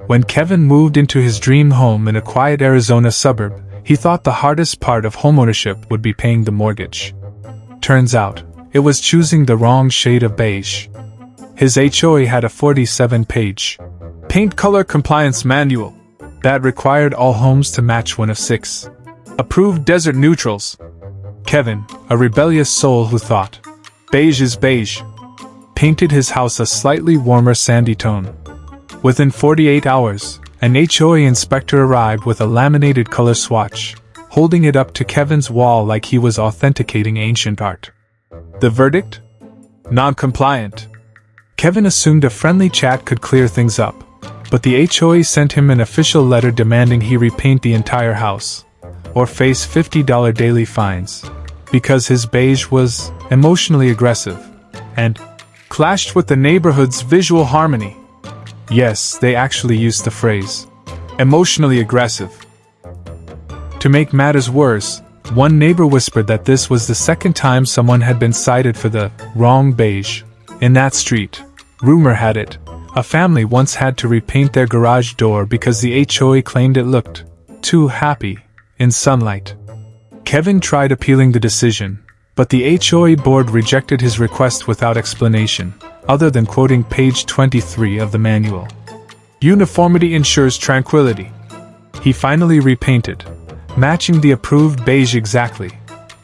When Kevin moved into his dream home in a quiet Arizona suburb, he thought the hardest part of homeownership would be paying the mortgage. Turns out, it was choosing the wrong shade of beige. His HOA had a 47-page paint color compliance manual that required all homes to match one of 6 approved desert neutrals. Kevin, a rebellious soul who thought beige is beige, painted his house a slightly warmer sandy tone. Within 48 hours, an HOA inspector arrived with a laminated color swatch, holding it up to Kevin's wall like he was authenticating ancient art. The verdict? Non-compliant. Kevin assumed a friendly chat could clear things up, but the HOA sent him an official letter demanding he repaint the entire house, or face $50 daily fines, because his beige was emotionally aggressive and clashed with the neighborhood's visual harmony. Yes, they actually used the phrase, emotionally aggressive. To make matters worse, one neighbor whispered that this was the second time someone had been cited for the wrong beige in that street. Rumor had it, a family once had to repaint their garage door because the HOA claimed it looked too happy in sunlight. Kevin tried appealing the decision, but the HOA board rejected his request without explanation, other than quoting page 23 of the manual. Uniformity ensures tranquility. He finally repainted, matching the approved beige exactly,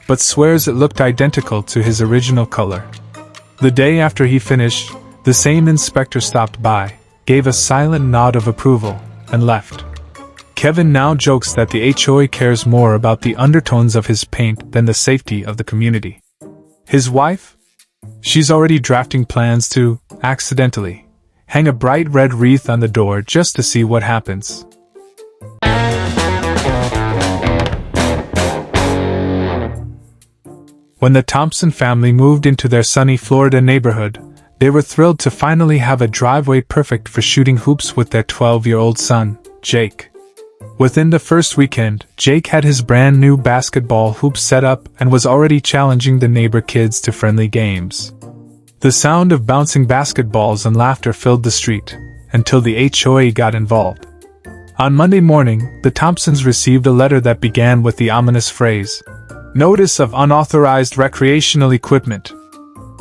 but swears it looked identical to his original color. The day after he finished, the same inspector stopped by, gave a silent nod of approval, and left. Kevin now jokes that the HOA cares more about the undertones of his paint than the safety of the community. His wife? She's already drafting plans to, accidentally, hang a bright red wreath on the door just to see what happens. When the Thompson family moved into their sunny Florida neighborhood, they were thrilled to finally have a driveway perfect for shooting hoops with their 12-year-old son, Jake. Within the first weekend, Jake had his brand new basketball hoop set up and was already challenging the neighbor kids to friendly games. The sound of bouncing basketballs and laughter filled the street, until the HOA got involved. On Monday morning, the Thompsons received a letter that began with the ominous phrase, "Notice of unauthorized recreational equipment."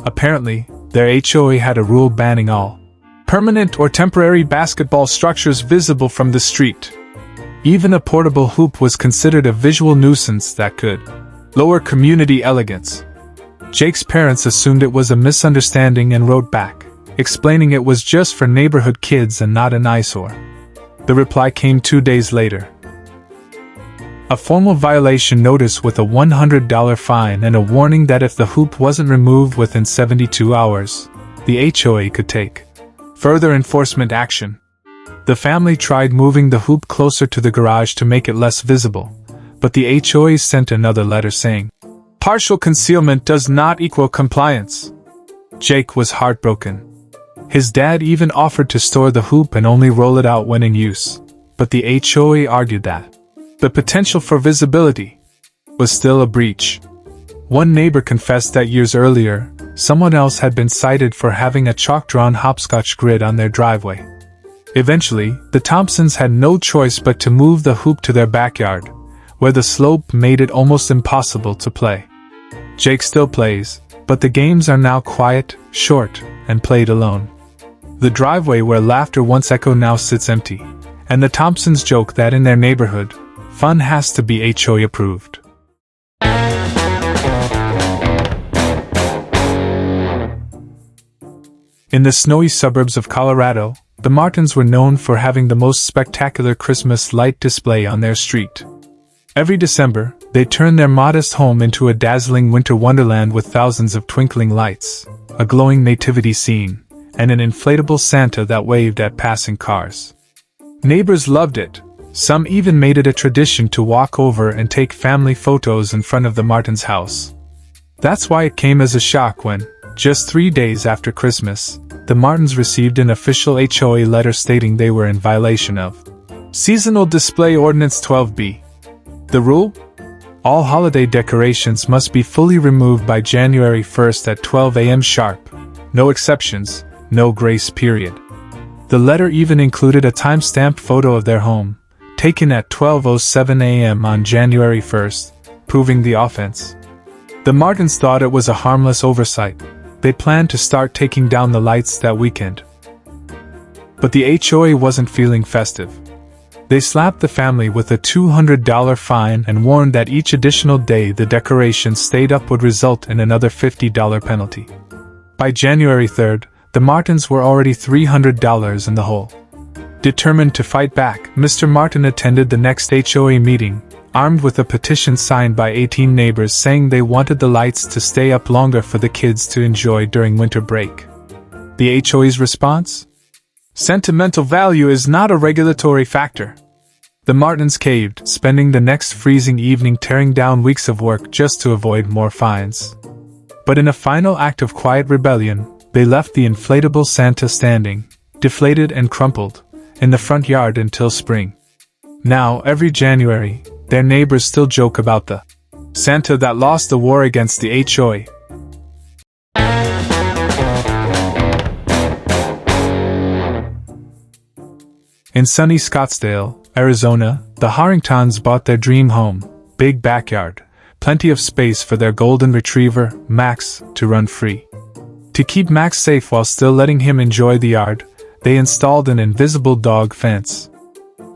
Apparently, their HOA had a rule banning all permanent or temporary basketball structures visible from the street. Even a portable hoop was considered a visual nuisance that could lower community elegance. Jake's parents assumed it was a misunderstanding and wrote back, explaining it was just for neighborhood kids and not an eyesore. The reply came 2 days later. A formal violation notice with a $100 fine and a warning that if the hoop wasn't removed within 72 hours, the HOA could take further enforcement action. The family tried moving the hoop closer to the garage to make it less visible, but the HOA sent another letter saying, "Partial concealment does not equal compliance." Jake was heartbroken. His dad even offered to store the hoop and only roll it out when in use, but the HOA argued that the potential for visibility was still a breach. One neighbor confessed that years earlier, someone else had been cited for having a chalk-drawn hopscotch grid on their driveway. Eventually, the Thompsons had no choice but to move the hoop to their backyard, where the slope made it almost impossible to play. Jake still plays, but the games are now quiet, short, and played alone. The driveway where laughter once echoed now sits empty, and the Thompsons joke that in their neighborhood, fun has to be HOA approved. In the snowy suburbs of Colorado, the Martins were known for having the most spectacular Christmas light display on their street. Every December, they turned their modest home into a dazzling winter wonderland with thousands of twinkling lights, a glowing nativity scene, and an inflatable Santa that waved at passing cars. Neighbors loved it. Some even made it a tradition to walk over and take family photos in front of the Martins' house. That's why it came as a shock when, just 3 days after Christmas, the Martins received an official HOA letter stating they were in violation of Seasonal Display Ordinance 12B. The rule? All holiday decorations must be fully removed by January 1st at 12 a.m. sharp. No exceptions, no grace period. The letter even included a time-stamped photo of their home, taken at 12:07 a.m. on January 1st, proving the offense. The Martins thought it was a harmless oversight. They planned to start taking down the lights that weekend. But the HOA wasn't feeling festive. They slapped the family with a $200 fine and warned that each additional day the decorations stayed up would result in another $50 penalty. By January 3rd, the Martins were already $300 in the hole. Determined to fight back, Mr. Martin attended the next HOA meeting, armed with a petition signed by 18 neighbors saying they wanted the lights to stay up longer for the kids to enjoy during winter break. The HOA's response? Sentimental value is not a regulatory factor. The Martins caved, spending the next freezing evening tearing down weeks of work just to avoid more fines. But in a final act of quiet rebellion, they left the inflatable Santa standing, deflated and crumpled, in the front yard until spring. Now, every January, their neighbors still joke about the Santa that lost the war against the HOA. In sunny Scottsdale, Arizona, the Harringtons bought their dream home, big backyard, plenty of space for their golden retriever, Max, to run free. To keep Max safe while still letting him enjoy the yard, they installed an invisible dog fence.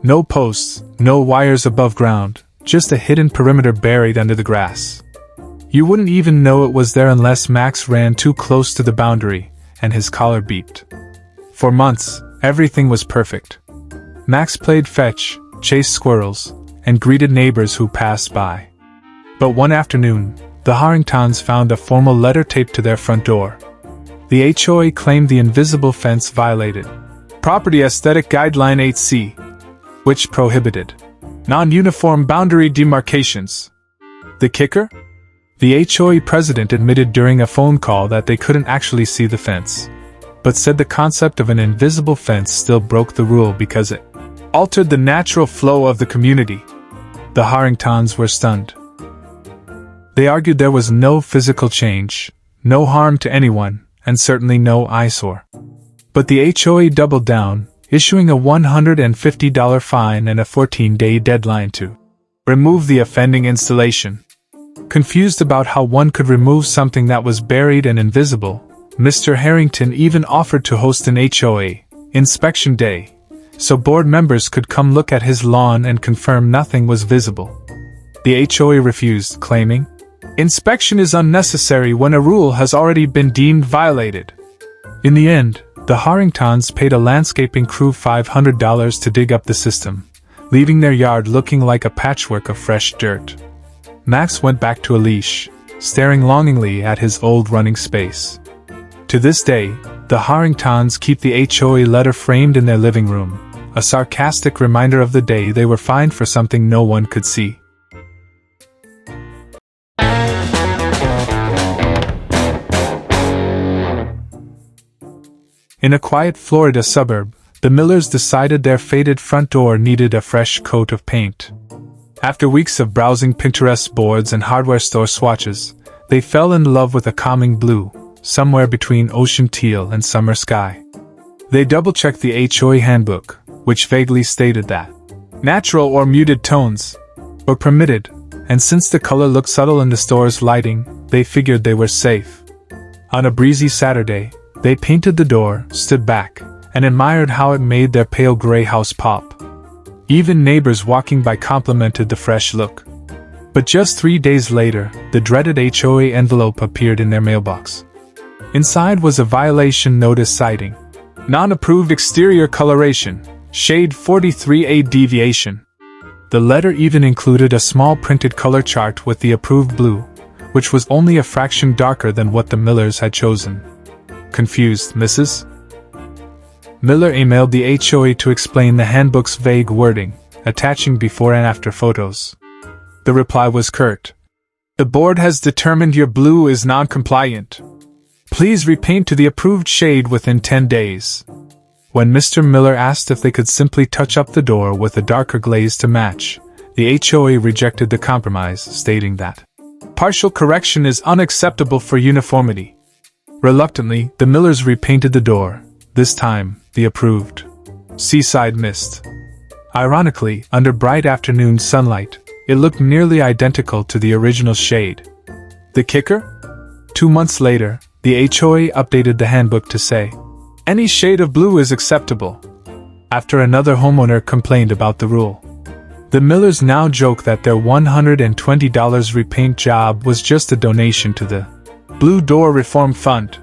No posts, no wires above ground, just a hidden perimeter buried under the grass. You wouldn't even know it was there unless Max ran too close to the boundary, and his collar beeped. For months, everything was perfect. Max played fetch, chased squirrels, and greeted neighbors who passed by. But one afternoon, the Harringtons found a formal letter taped to their front door. The HOA claimed the invisible fence violated Property Aesthetic Guideline 8C, which prohibited non-uniform boundary demarcations. The kicker? The HOA president admitted during a phone call that they couldn't actually see the fence, but said the concept of an invisible fence still broke the rule because it altered the natural flow of the community. The Harringtons were stunned. They argued there was no physical change, no harm to anyone, and certainly no eyesore. But the HOA doubled down, issuing a $150 fine and a 14-day deadline to remove the offending installation. Confused about how one could remove something that was buried and invisible, Mr. Harrington even offered to host an HOA inspection day, so board members could come look at his lawn and confirm nothing was visible. The HOA refused, claiming, "Inspection is unnecessary when a rule has already been deemed violated." In the end, the Harringtons paid a landscaping crew $500 to dig up the system, leaving their yard looking like a patchwork of fresh dirt. Max went back to a leash, staring longingly at his old running space. To this day, the Harringtons keep the HOA letter framed in their living room, a sarcastic reminder of the day they were fined for something no one could see. In a quiet Florida suburb, the Millers decided their faded front door needed a fresh coat of paint. After weeks of browsing Pinterest boards and hardware store swatches, they fell in love with a calming blue, somewhere between ocean teal and summer sky. They double-checked the HOA handbook, which vaguely stated that natural or muted tones were permitted, and since the color looked subtle in the store's lighting, they figured they were safe. On a breezy Saturday, they painted the door, stood back, and admired how it made their pale gray house pop. Even neighbors walking by complimented the fresh look. But just 3 days later, the dreaded HOA envelope appeared in their mailbox. Inside was a violation notice citing non-approved exterior coloration, shade 43A deviation. The letter even included a small printed color chart with the approved blue, which was only a fraction darker than what the Millers had chosen. Confused, Mrs. Miller emailed the HOA to explain the handbook's vague wording, attaching before and after photos. The reply was curt. "The board has determined your blue is non-compliant. Please repaint to the approved shade within 10 days. When Mr. Miller asked if they could simply touch up the door with a darker glaze to match, the HOA rejected the compromise, stating that partial correction is unacceptable for uniformity. Reluctantly, the Millers repainted the door, this time the approved seaside mist. Ironically, under bright afternoon sunlight, it looked nearly identical to the original shade. The kicker? 2 months later, the HOA updated the handbook to say, "Any shade of blue is acceptable," after another homeowner complained about the rule. The Millers now joke that their $120 repaint job was just a donation to the Blue Door Reform Fund.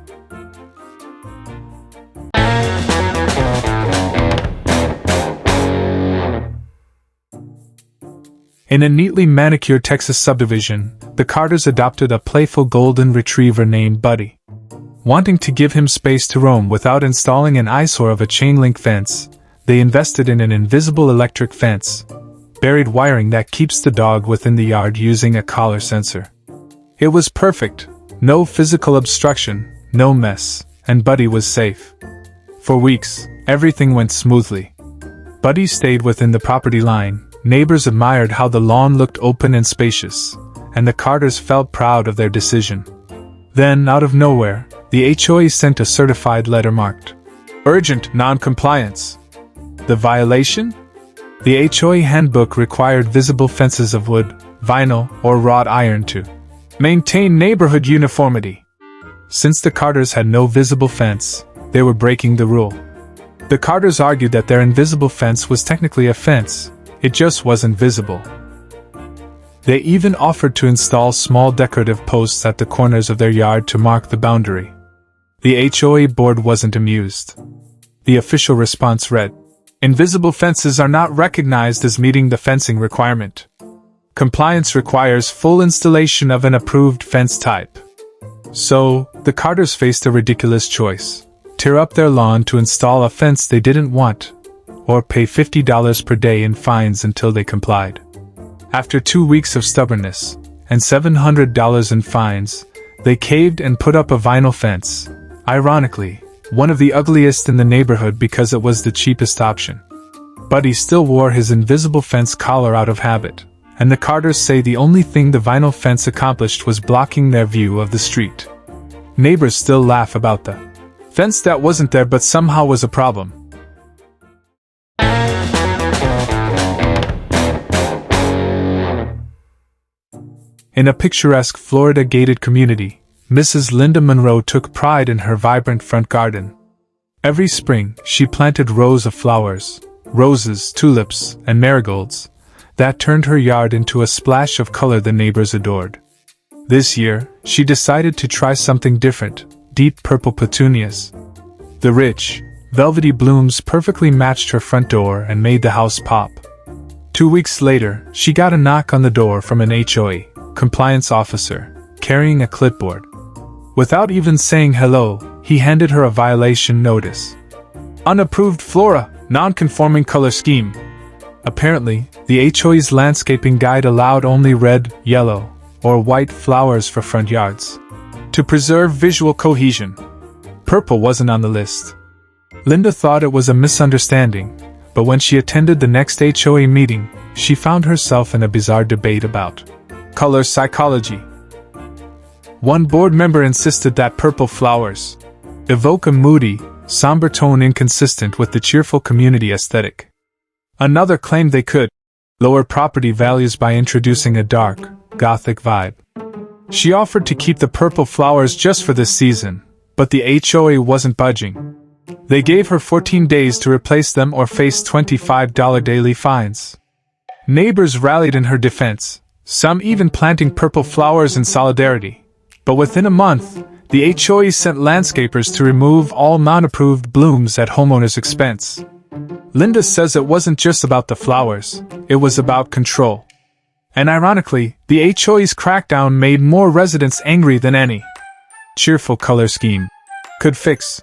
In a neatly manicured Texas subdivision, the Carters adopted a playful golden retriever named Buddy. Wanting to give him space to roam without installing an eyesore of a chain-link fence, they invested in an invisible electric fence, buried wiring that keeps the dog within the yard using a collar sensor. It was perfect, no physical obstruction, no mess, and Buddy was safe. For weeks, everything went smoothly. Buddy stayed within the property line, neighbors admired how the lawn looked open and spacious, and the Carters felt proud of their decision. Then, out of nowhere, the HOA sent a certified letter marked "Urgent Non-Compliance." The violation? The HOA handbook required visible fences of wood, vinyl, or wrought iron to maintain neighborhood uniformity. Since the Carters had no visible fence, they were breaking the rule. The Carters argued that their invisible fence was technically a fence, it just wasn't visible. They even offered to install small decorative posts at the corners of their yard to mark the boundary. The HOA board wasn't amused. The official response read, "Invisible fences are not recognized as meeting the fencing requirement. Compliance requires full installation of an approved fence type." So, the Carters faced a ridiculous choice: tear up their lawn to install a fence they didn't want, or pay $50 per day in fines until they complied. After 2 weeks of stubbornness, and $700 in fines, they caved and put up a vinyl fence. Ironically, one of the ugliest in the neighborhood because it was the cheapest option. Buddy still wore his invisible fence collar out of habit, and the Carters say the only thing the vinyl fence accomplished was blocking their view of the street. Neighbors still laugh about the fence that wasn't there but somehow was a problem. In a picturesque Florida gated community, Mrs. Linda Monroe took pride in her vibrant front garden. Every spring, she planted rows of flowers, roses, tulips, and marigolds, that turned her yard into a splash of color the neighbors adored. This year, she decided to try something different: deep purple petunias. The rich, velvety blooms perfectly matched her front door and made the house pop. 2 weeks later, she got a knock on the door from an HOA compliance officer, carrying a clipboard. Without even saying hello, he handed her a violation notice. "Unapproved flora, non-conforming color scheme." Apparently, the HOA's landscaping guide allowed only red, yellow, or white flowers for front yards, to preserve visual cohesion. Purple wasn't on the list. Linda thought it was a misunderstanding, but when she attended the next HOA meeting, she found herself in a bizarre debate about color psychology. One board member insisted that purple flowers evoke a moody, somber tone inconsistent with the cheerful community aesthetic. Another claimed they could lower property values by introducing a dark, gothic vibe. She offered to keep the purple flowers just for this season, but the HOA wasn't budging. They gave her 14 days to replace them or face $25 daily fines. Neighbors rallied in her defense, some even planting purple flowers in solidarity. But within a month, the HOA sent landscapers to remove all non-approved blooms at homeowners' expense. Linda says it wasn't just about the flowers, it was about control. And ironically, the HOA's crackdown made more residents angry than any cheerful color scheme could fix.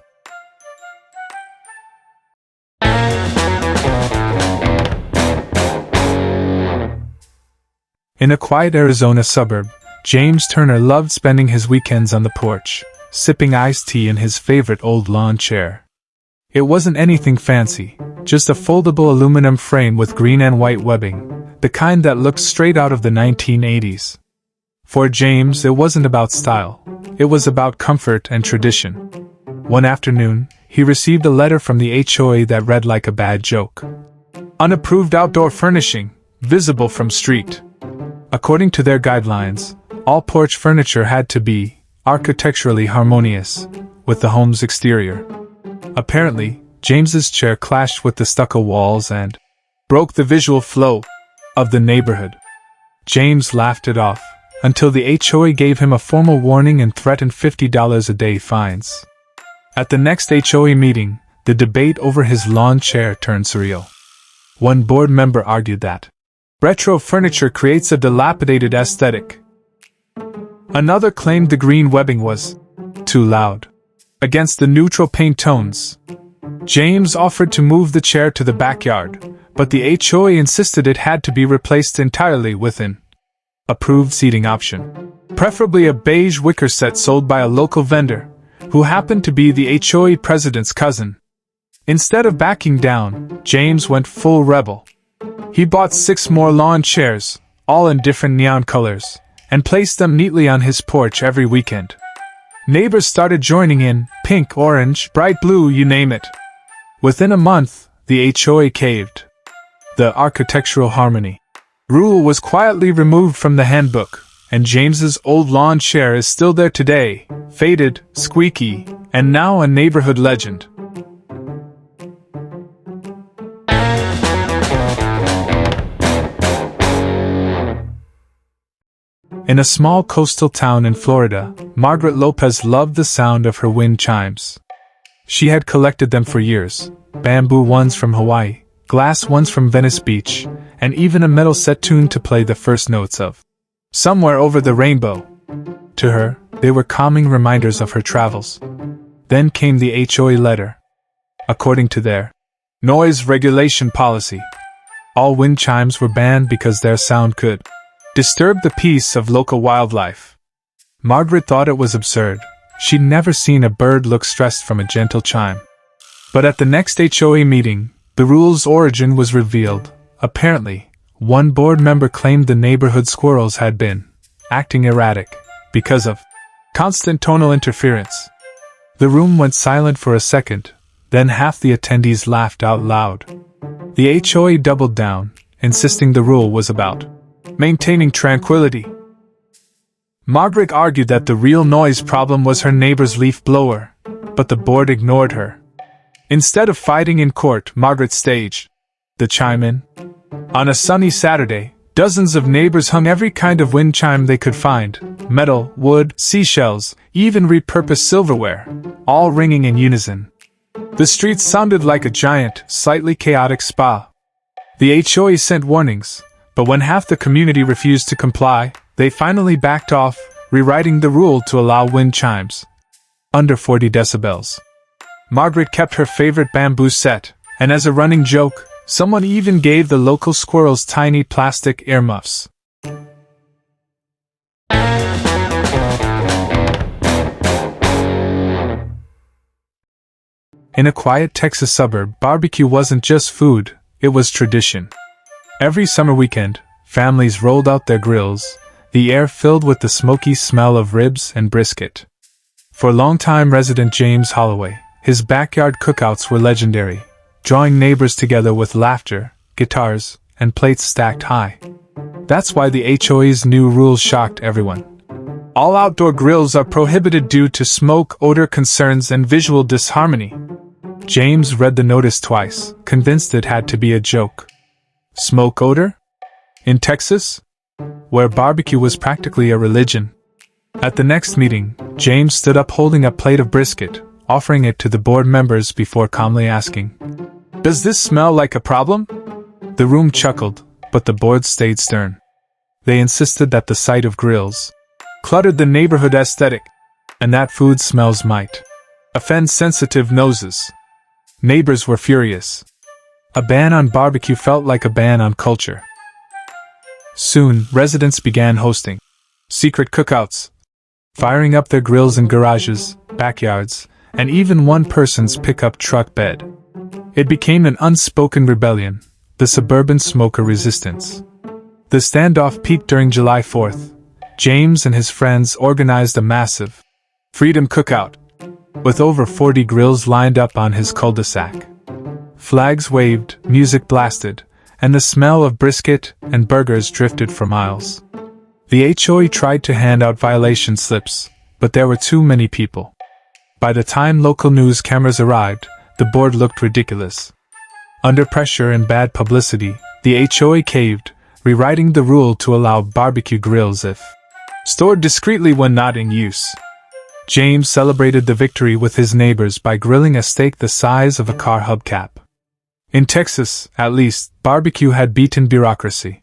In a quiet Arizona suburb, James Turner loved spending his weekends on the porch, sipping iced tea in his favorite old lawn chair. It wasn't anything fancy, just a foldable aluminum frame with green and white webbing, the kind that looked straight out of the 1980s. For James, it wasn't about style, it was about comfort and tradition. One afternoon, he received a letter from the HOA that read like a bad joke. Unapproved outdoor furnishing, visible from street. According to their guidelines, all porch furniture had to be architecturally harmonious with the home's exterior. Apparently, James's chair clashed with the stucco walls and broke the visual flow of the neighborhood. James laughed it off until the HOA gave him a formal warning and threatened $50 a day fines. At the next HOA meeting, the debate over his lawn chair turned surreal. One board member argued that retro furniture creates a dilapidated aesthetic. Another claimed the green webbing was too loud against the neutral paint tones. James offered to move the chair to the backyard, but the HOA insisted it had to be replaced entirely with an approved seating option, preferably a beige wicker set sold by a local vendor, who happened to be the HOA president's cousin. Instead of backing down, James went full rebel. He bought 6 more lawn chairs, all in different neon colors, and placed them neatly on his porch every weekend. Neighbors started joining in, pink, orange, bright blue, you name it. Within a month, the HOA caved. The architectural harmony rule was quietly removed from the handbook, and James's old lawn chair is still there today, faded, squeaky, and now a neighborhood legend. In a small coastal town in Florida, Margaret Lopez loved the sound of her wind chimes. She had collected them for years, bamboo ones from Hawaii, glass ones from Venice Beach, and even a metal set tuned to play the first notes of Somewhere Over the Rainbow. To her, they were calming reminders of her travels. Then came the HOA letter. According to their noise regulation policy, all wind chimes were banned because their sound could disturb the peace of local wildlife. Margaret thought it was absurd. She'd never seen a bird look stressed from a gentle chime. But at the next HOA meeting, the rule's origin was revealed. Apparently, one board member claimed the neighborhood squirrels had been acting erratic because of constant tonal interference. The room went silent for a second, then half the attendees laughed out loud. The HOA doubled down, insisting the rule was about maintaining tranquility. Margaret argued that the real noise problem was her neighbor's leaf blower, but the board ignored her. Instead of fighting in court, Margaret staged the chime-in. On a sunny Saturday, dozens of neighbors hung every kind of wind chime they could find: metal, wood, seashells, even repurposed silverware, all ringing in unison. The streets sounded like a giant, slightly chaotic spa. The HOA sent warnings, but when half the community refused to comply, they finally backed off, rewriting the rule to allow wind chimes under 40 decibels. Margaret kept her favorite bamboo set, and as a running joke, someone even gave the local squirrels tiny plastic earmuffs. In a quiet Texas suburb, barbecue wasn't just food, it was tradition. Every summer weekend, families rolled out their grills, the air filled with the smoky smell of ribs and brisket. For longtime resident James Holloway, his backyard cookouts were legendary, drawing neighbors together with laughter, guitars, and plates stacked high. That's why the HOA's new rules shocked everyone. All outdoor grills are prohibited due to smoke, odor concerns, and visual disharmony. James read the notice twice, convinced it had to be a joke. Smoke odor? In Texas? Where barbecue was practically a religion. At the next meeting, James stood up holding a plate of brisket, offering it to the board members before calmly asking, "Does this smell like a problem?" The room chuckled, but the board stayed stern. They insisted that the sight of grills cluttered the neighborhood aesthetic, and that food smells might offend sensitive noses. Neighbors were furious. A ban on barbecue felt like a ban on culture. Soon, residents began hosting secret cookouts, firing up their grills in garages, backyards, and even one person's pickup truck bed. It became an unspoken rebellion, the Suburban smoker resistance. The standoff peaked during July 4th. James and his friends organized a massive Freedom Cookout. with over 40 grills lined up on his cul-de-sac. Flags waved, music blasted, and the smell of brisket and burgers drifted for miles. The HOA tried to hand out violation slips, but there were too many people. By the time local news cameras arrived, the board looked ridiculous. Under pressure and bad publicity, the HOA caved, rewriting the rule to allow barbecue grills if stored discreetly when not in use. James celebrated the victory with his neighbors by grilling a steak the size of a car hubcap. In Texas, at least, barbecue had beaten bureaucracy.